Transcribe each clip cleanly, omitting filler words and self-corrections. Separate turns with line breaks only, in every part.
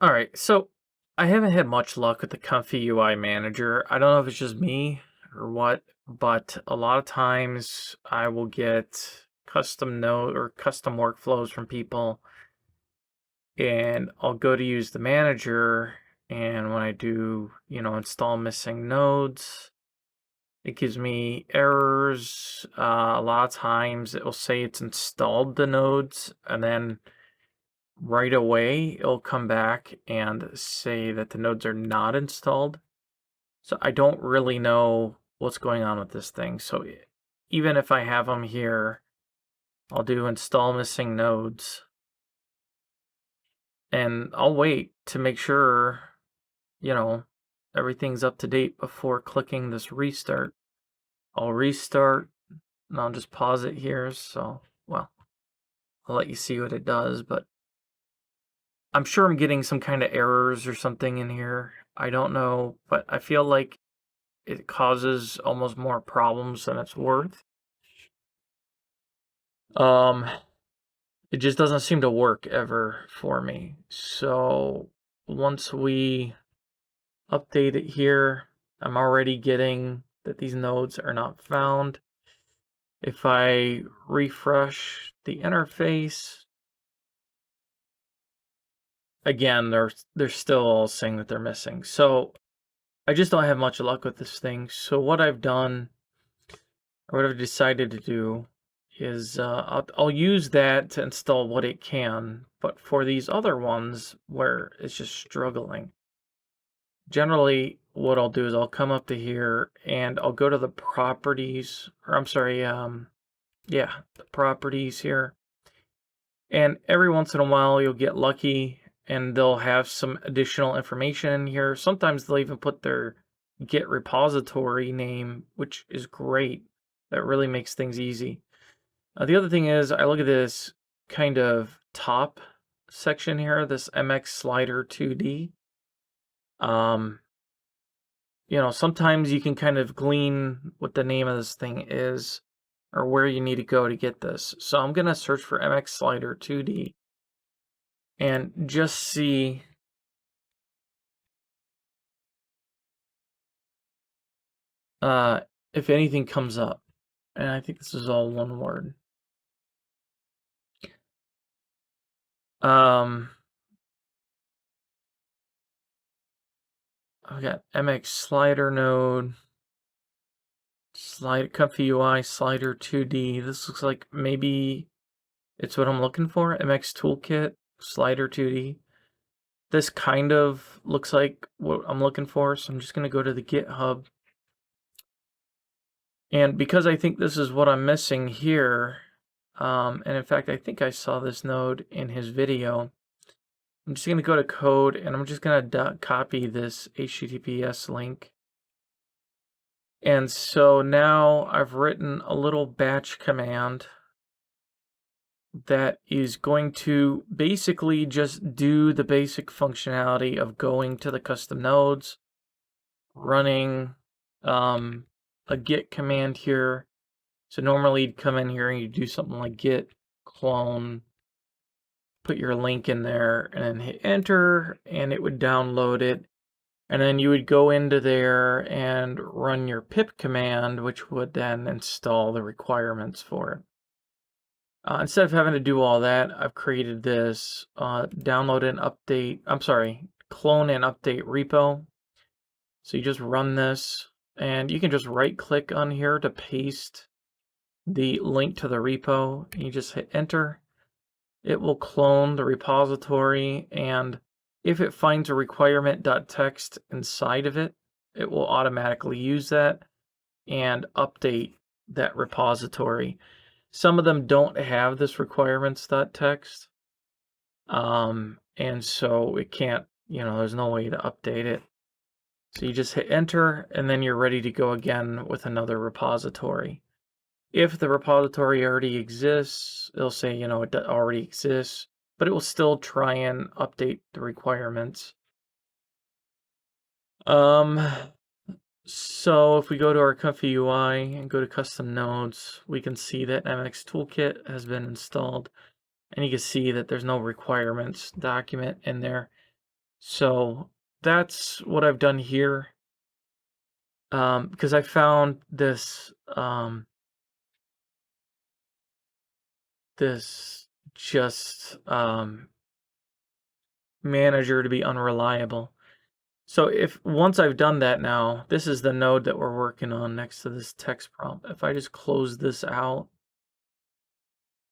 All right, so I haven't had much luck with the CoimfyUI manager. I don't know if it's just me or what, but a lot of times I will get custom node or custom workflows from people, and I'll go to use the manager, and when I do, install missing nodes, it gives me errors. A lot of times it will say it's installed the nodes, and then right away it'll come back and say that the nodes are not installed. So I don't really know what's going on with this thing. So even if I have them here, I'll do install missing nodes, and I'll wait to make sure, you know, everything's up to date before clicking this restart. I'll restart and I'll just pause it here. So, well, I'll let you see what it does, but I'm sure I'm getting some kind of errors or something in here. I don't know, but I feel like it causes almost more problems than it's worth. Um, it just doesn't seem to work ever for me. So once we update it here, I'm already getting that these nodes are not found. If I refresh the interface, again, they're still all saying that they're missing. So I just don't have much luck with this thing. So what I've done, or what I've decided to do, is I'll use that to install what it can. But for these other ones where it's just struggling, generally what I'll do is I'll come up to here and I'll go to the properties, or I'm sorry, yeah, the properties here. And every once in a while you'll get lucky and they'll have some additional information in here. Sometimes they'll even put their Git repository name, which is great. That really makes things easy. The other thing is, I look at this kind of top section here, this MX slider 2D. Sometimes you can kind of glean what the name of this thing is or where you need to go to get this. So I'm going to search for MX slider 2D and just see if anything comes up. And I think this is all one word. I've got MX slider node, CoimfyUI slider 2D. This looks like maybe it's what I'm looking for. MX toolkit slider 2D. This kind of looks like what I'm looking for, so I'm just going to go to the GitHub. And because I think this is what I'm missing here, and in fact, I think I saw this node in his video, I'm just going to go to code, and I'm just going to copy this HTTPS link. And so now I've written a little batch command that is going to basically just do the basic functionality of going to the custom nodes, running a git command here. So normally you'd come in here and you do something like git clone, put your link in there, and then hit enter, and it would download it. And then you would go into there and run your pip command, which would then install the requirements for it. Instead of having to do all that, I've created this download and update, clone and update repo. So you just run this, and you can just right click on here to paste the link to the repo, and you just hit enter. It will clone the repository, and if it finds a requirement.txt inside of it, it will automatically use that and update that repository. Some of them don't have this requirements.txt, and so it can't, there's no way to update it. So you just hit enter, and then you're ready to go again with another repository. If the repository already exists, it'll say, it already exists, but it will still try and update the requirements. So if we go to our CoimfyUI and go to custom nodes, we can see that MX toolkit has been installed, and you can see that there's no requirements document in there. So that's what I've done here. Because I found this just manager to be unreliable. So if once I've done that now, this is the node that we're working on next to this text prompt. If I just close this out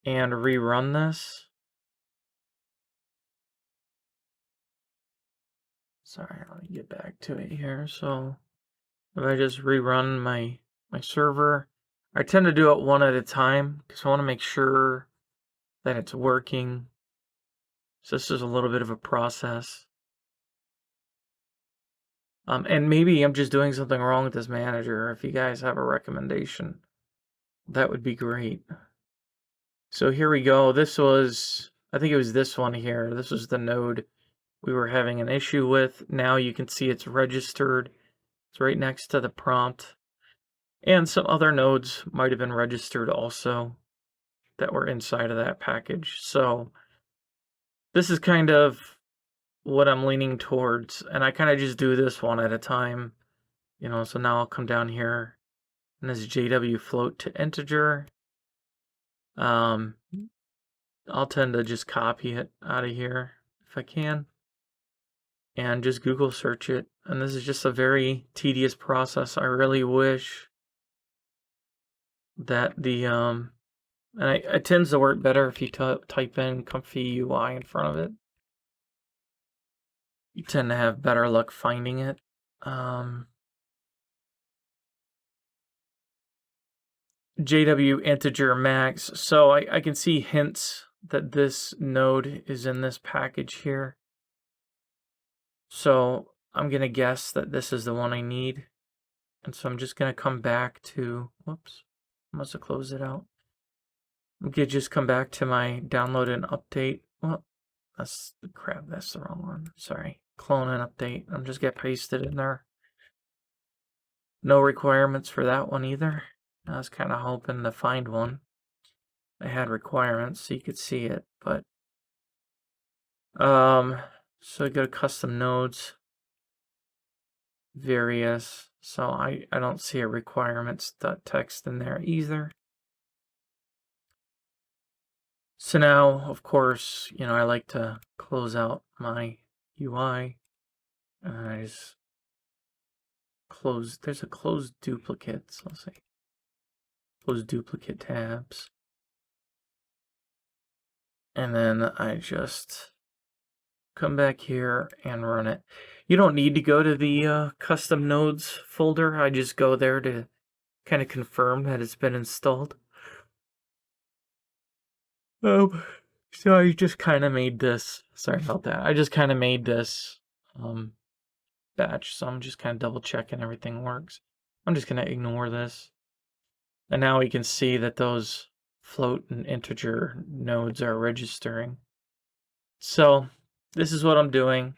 and rerun this, sorry, let me get back to it here. So if I just rerun my server, I tend to do it one at a time because I want to make sure that it's working. So this is a little bit of a process. And maybe I'm just doing something wrong with this manager. If you guys have a recommendation, that would be great. So here we go. I think it was this one here. This was the node we were having an issue with. Now you can see it's registered. It's right next to the prompt. And some other nodes might have been registered also that were inside of that package. So this is kind of what I'm leaning towards. And I kind of just do this one at a time. So now I'll come down here and this JW float to integer. I'll tend to just copy it out of here if I can and just Google search it. And this is just a very tedious process. I really wish that and it tends to work better if you type in CoimfyUI in front of it. You tend to have better luck finding it. JW integer max. So I can see hints that this node is in this package here. So I'm going to guess that this is the one I need. And so I'm just going to come back to, whoops, I must have closed it out. I'm going to just come back to my download and update. Well, that's the wrong one. Sorry. Clone and update. I'm just going to paste it in there. No requirements for that one either. I was kind of hoping to find one. I had requirements so you could see it, but so I go to custom nodes, various. So I don't see a requirements.txt in there either. So now, of course, I like to close out my UI. And I just close, there's a close duplicate, so let's see. Close duplicate tabs. And then I just come back here and run it. You don't need to go to the custom nodes folder. I just go there to kind of confirm that it's been installed. So I just kind of made this, sorry about that. I just kind of made this batch. So I'm just kind of double checking everything works. I'm just going to ignore this. And now we can see that those float and integer nodes are registering. So this is what I'm doing.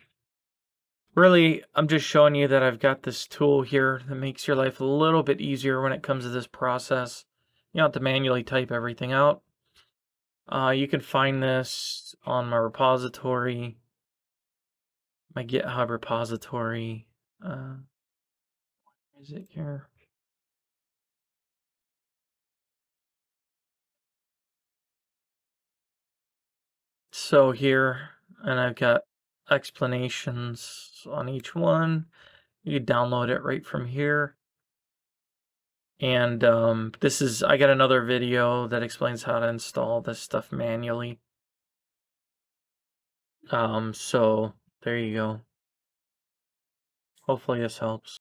Really, I'm just showing you that I've got this tool here that makes your life a little bit easier when it comes to this process. You don't have to manually type everything out. You can find this on my repository, my GitHub repository. Where is it here? So here, and I've got explanations on each one. You can download it right from here. And I got another video that explains how to install this stuff manually. So there you go. Hopefully this helps.